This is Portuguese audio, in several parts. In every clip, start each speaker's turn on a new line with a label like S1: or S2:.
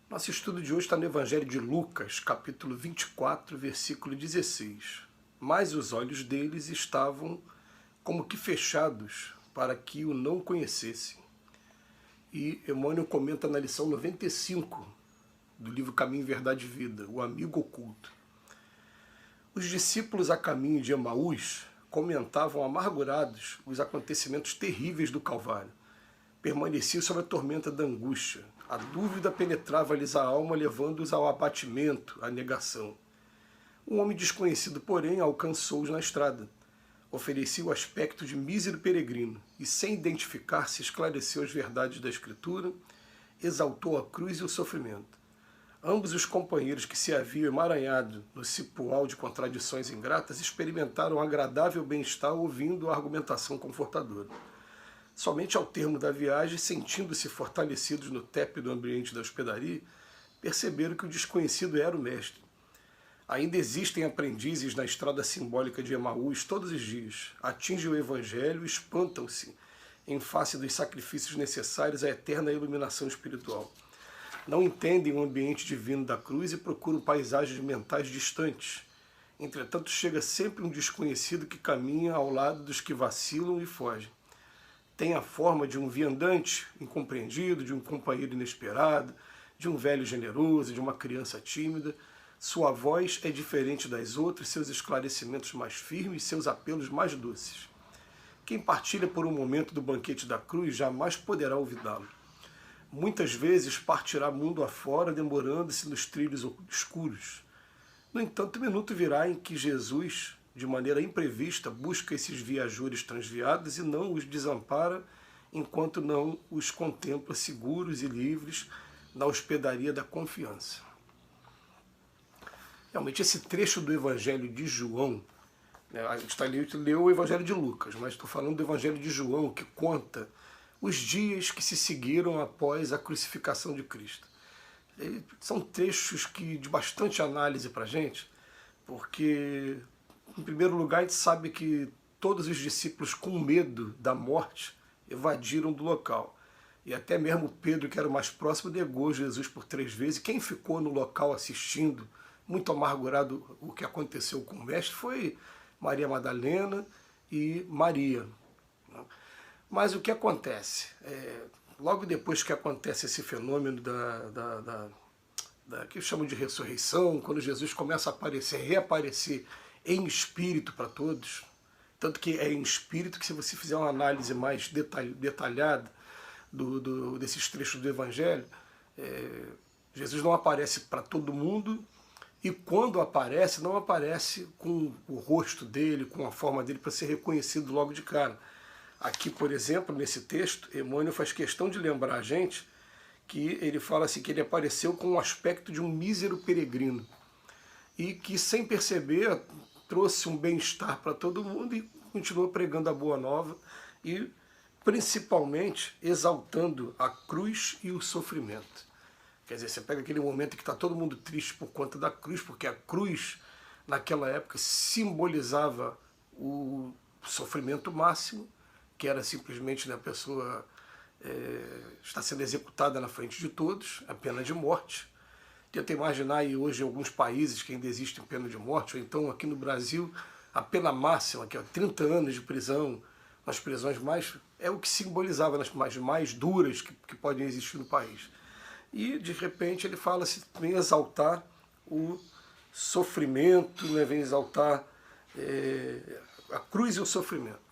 S1: Nosso estudo de hoje está no Evangelho de Lucas, capítulo 24, versículo 16. Mas os olhos deles estavam como que fechados para que o não conhecessem. E Emmanuel comenta na lição 95 do livro Caminho, Verdade e Vida, o amigo oculto. Os discípulos a caminho de Emaús comentavam amargurados os acontecimentos terríveis do Calvário. Permaneciam sob a tormenta da angústia. A dúvida penetrava-lhes a alma, levando-os ao abatimento, à negação. Um homem desconhecido, porém, alcançou-os na estrada. Oferecia o aspecto de mísero peregrino e, sem identificar-se, esclareceu as verdades da Escritura, exaltou a cruz e o sofrimento. Ambos os companheiros que se haviam emaranhado no cipoal de contradições ingratas experimentaram um agradável bem-estar ouvindo a argumentação confortadora. Somente ao termo da viagem, sentindo-se fortalecidos no tépido ambiente da hospedaria, perceberam que o desconhecido era o mestre. Ainda existem aprendizes na estrada simbólica de Emaús todos os dias. Atingem o Evangelho e espantam-se em face dos sacrifícios necessários à eterna iluminação espiritual. Não entendem o ambiente divino da cruz e procuram paisagens mentais distantes. Entretanto, chega sempre um desconhecido que caminha ao lado dos que vacilam e fogem. Tem a forma de um viandante incompreendido, de um companheiro inesperado, de um velho generoso, de uma criança tímida. Sua voz é diferente das outras, seus esclarecimentos mais firmes, seus apelos mais doces. Quem partilha por um momento do banquete da cruz jamais poderá olvidá-lo. Muitas vezes partirá mundo afora, demorando-se nos trilhos escuros. No entanto, o minuto virá em que Jesus, de maneira imprevista, busca esses viajores transviados e não os desampara enquanto não os contempla seguros e livres na hospedaria da confiança. Realmente, esse trecho do Evangelho de João, né, a gente leu o Evangelho de Lucas, mas estou falando do Evangelho de João, que conta os dias que se seguiram após a crucificação de Cristo. São trechos de bastante análise para a gente, porque, em primeiro lugar, a gente sabe que todos os discípulos, com medo da morte, evadiram do local. E até mesmo Pedro, que era o mais próximo, negou Jesus por 3 vezes. E quem ficou no local assistindo, muito amargurado o que aconteceu com o mestre, foi Maria Madalena e Maria. Mas o que acontece? Logo depois que acontece esse fenômeno que chamam de ressurreição, quando Jesus começa a aparecer, reaparecer em espírito para todos, tanto que é em espírito que, se você fizer uma análise mais detalhada desses trechos do Evangelho, Jesus não aparece para todo mundo, e quando aparece, não aparece com o rosto dele, com a forma dele, para ser reconhecido logo de cara. Aqui, por exemplo, nesse texto, Emmanuel faz questão de lembrar a gente que ele fala assim, que ele apareceu com o aspecto de um mísero peregrino e que, sem perceber, trouxe um bem-estar para todo mundo e continuou pregando a boa nova e, principalmente, exaltando a cruz e o sofrimento. Quer dizer, você pega aquele momento em que está todo mundo triste por conta da cruz, porque a cruz, naquela época, simbolizava o sofrimento máximo, que era simplesmente, né, a pessoa está sendo executada na frente de todos, a pena de morte. Tenta imaginar aí hoje em alguns países que ainda existe pena de morte, ou então aqui no Brasil a pena máxima, que é 30 anos de prisão, nas prisões é o que simbolizava nas mais duras que podem existir no país. E de repente ele fala-se, vem exaltar o sofrimento, né, vem exaltar a cruz e o sofrimento.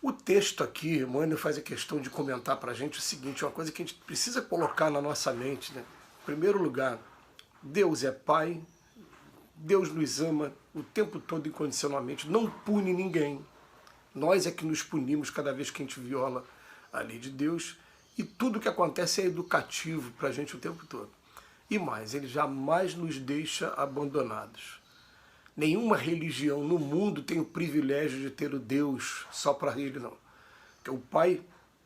S1: O texto aqui, Emmanuel faz a questão de comentar para a gente o seguinte, uma coisa que a gente precisa colocar na nossa mente, né? Em primeiro lugar, Deus é Pai, Deus nos ama o tempo todo incondicionalmente, não pune ninguém. Nós é que nos punimos cada vez que a gente viola a lei de Deus, e tudo que acontece é educativo para a gente o tempo todo. E mais, Ele jamais nos deixa abandonados. Nenhuma religião no mundo tem o privilégio de ter o Deus só para ele, não. Porque o Pai,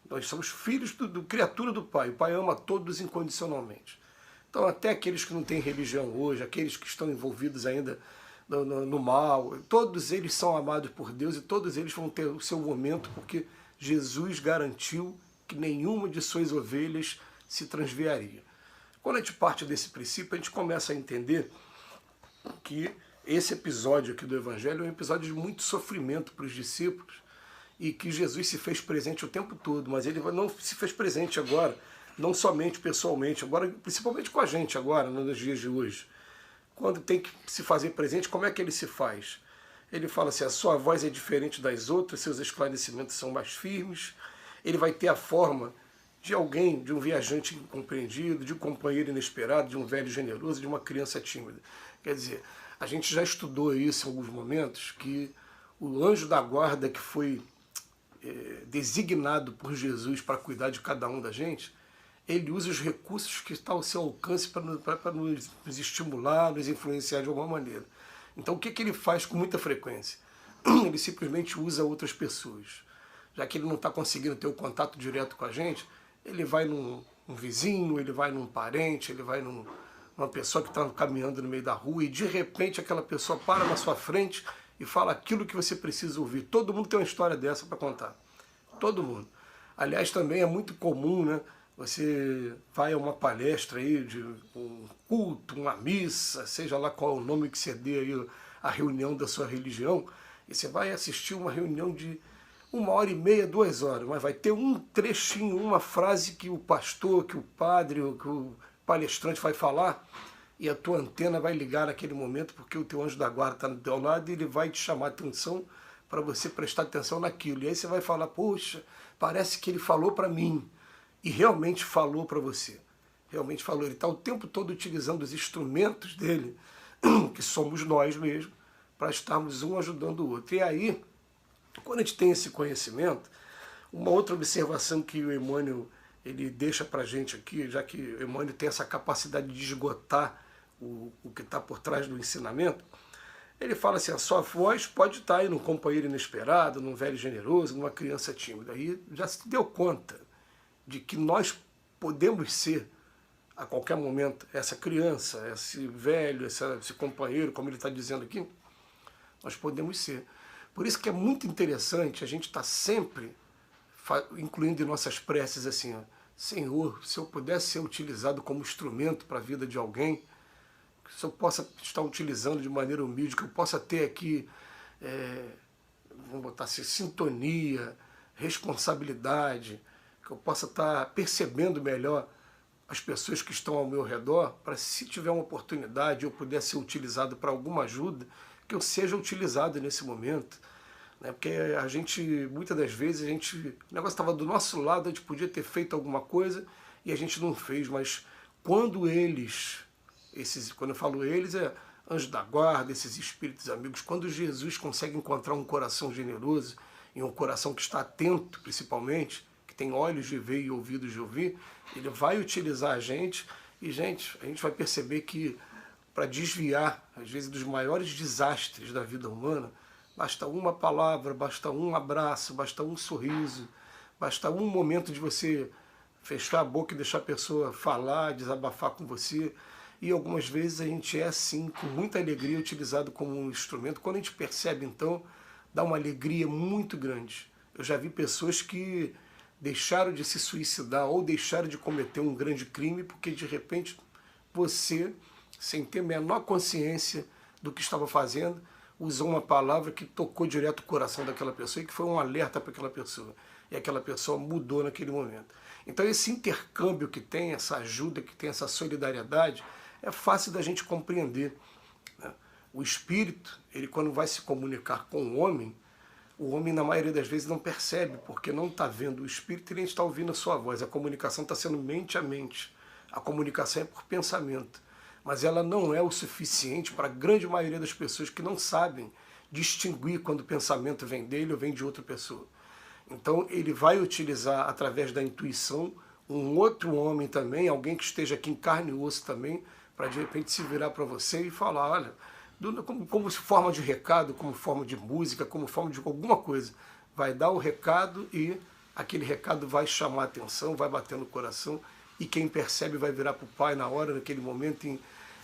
S1: nós somos filhos criatura do Pai. O Pai ama todos incondicionalmente. Então, até aqueles que não têm religião hoje, aqueles que estão envolvidos ainda no mal, todos eles são amados por Deus e todos eles vão ter o seu momento, porque Jesus garantiu que nenhuma de suas ovelhas se transviaria. Quando a gente parte desse princípio, a gente começa a entender que esse episódio aqui do Evangelho é um episódio de muito sofrimento para os discípulos e que Jesus se fez presente o tempo todo, mas ele não se fez presente agora, não somente pessoalmente, agora principalmente com a gente agora, nos dias de hoje. Quando tem que se fazer presente, como é que ele se faz? Ele fala assim, a sua voz é diferente das outras, seus esclarecimentos são mais firmes, ele vai ter a forma de alguém, de um viajante incompreendido, de um companheiro inesperado, de um velho generoso, de uma criança tímida. Quer dizer, a gente já estudou isso em alguns momentos, que o anjo da guarda que foi designado por Jesus para cuidar de cada um da gente, ele usa os recursos que estão ao seu alcance para nos estimular, nos influenciar de alguma maneira. Então o que ele faz com muita frequência? Ele simplesmente usa outras pessoas. Já que ele não está conseguindo ter o contato direto com a gente, ele vai num vizinho, ele vai num parente, ele vai numa pessoa que está caminhando no meio da rua e de repente aquela pessoa para na sua frente e fala aquilo que você precisa ouvir. Todo mundo tem uma história dessa para contar. Todo mundo. Aliás, também é muito comum, né? Você vai a uma palestra aí de um culto, uma missa, seja lá qual é o nome que você dê aí, a reunião da sua religião, e você vai assistir uma reunião de 1h30, 2 horas, mas vai ter um trechinho, uma frase que o pastor, que o padre, que o palestrante vai falar, e a tua antena vai ligar naquele momento, porque o teu anjo da guarda está do teu lado e ele vai te chamar a atenção para você prestar atenção naquilo. E aí você vai falar, poxa, parece que ele falou para mim. E realmente falou para você. Realmente falou. Ele está o tempo todo utilizando os instrumentos dele, que somos nós mesmos, para estarmos um ajudando o outro. E aí, quando a gente tem esse conhecimento, uma outra observação que o Emmanuel ele deixa para a gente aqui, já que o Emmanuel tem essa capacidade de esgotar o que está por trás do ensinamento, ele fala assim, a sua voz pode estar aí num companheiro inesperado, num velho generoso, numa criança tímida. Aí já se deu conta de que nós podemos ser, a qualquer momento, essa criança, esse velho, esse companheiro, como ele está dizendo aqui, nós podemos ser. Por isso que é muito interessante a gente estar sempre incluindo em nossas preces assim, ó, Senhor, se eu pudesse ser utilizado como instrumento para a vida de alguém, se eu possa estar utilizando de maneira humilde, que eu possa ter aqui, vamos botar assim, sintonia, responsabilidade, que eu possa estar percebendo melhor as pessoas que estão ao meu redor, para se tiver uma oportunidade eu puder ser utilizado para alguma ajuda, que eu seja utilizado nesse momento. Né? Porque a gente, muitas das vezes, o negócio estava do nosso lado, a gente podia ter feito alguma coisa e a gente não fez, mas quando quando eu falo eles, é anjo da guarda, esses espíritos amigos, quando Jesus consegue encontrar um coração generoso, e um coração que está atento, principalmente, tem olhos de ver e ouvidos de ouvir, ele vai utilizar a gente e, gente, a gente vai perceber que para desviar, às vezes, dos maiores desastres da vida humana, basta uma palavra, basta um abraço, basta um sorriso, basta um momento de você fechar a boca e deixar a pessoa falar, desabafar com você. E algumas vezes a gente é, assim, com muita alegria, utilizado como um instrumento. Quando a gente percebe, então, dá uma alegria muito grande. Eu já vi pessoas que deixaram de se suicidar ou deixaram de cometer um grande crime porque, de repente, você, sem ter a menor consciência do que estava fazendo, usou uma palavra que tocou direto o coração daquela pessoa e que foi um alerta para aquela pessoa. E aquela pessoa mudou naquele momento. Então esse intercâmbio que tem, essa ajuda que tem, essa solidariedade, é fácil da gente compreender. Né? O espírito, ele quando vai se comunicar com o homem, na maioria das vezes não percebe, porque não está vendo o espírito e nem está ouvindo a sua voz. A comunicação está sendo mente a mente. A comunicação é por pensamento. Mas ela não é o suficiente para a grande maioria das pessoas que não sabem distinguir quando o pensamento vem dele ou vem de outra pessoa. Então ele vai utilizar, através da intuição, um outro homem também, alguém que esteja aqui em carne e osso também, para de repente se virar para você e falar, olha, como forma de recado, como forma de música, como forma de alguma coisa. Vai dar o recado e aquele recado vai chamar a atenção, vai bater no coração, e quem percebe vai virar para o Pai na hora, naquele momento, em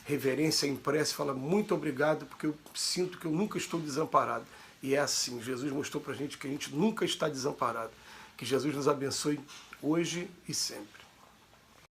S1: reverência, em prece, fala muito obrigado, porque eu sinto que eu nunca estou desamparado. E é assim, Jesus mostrou para a gente que a gente nunca está desamparado. Que Jesus nos abençoe hoje e sempre.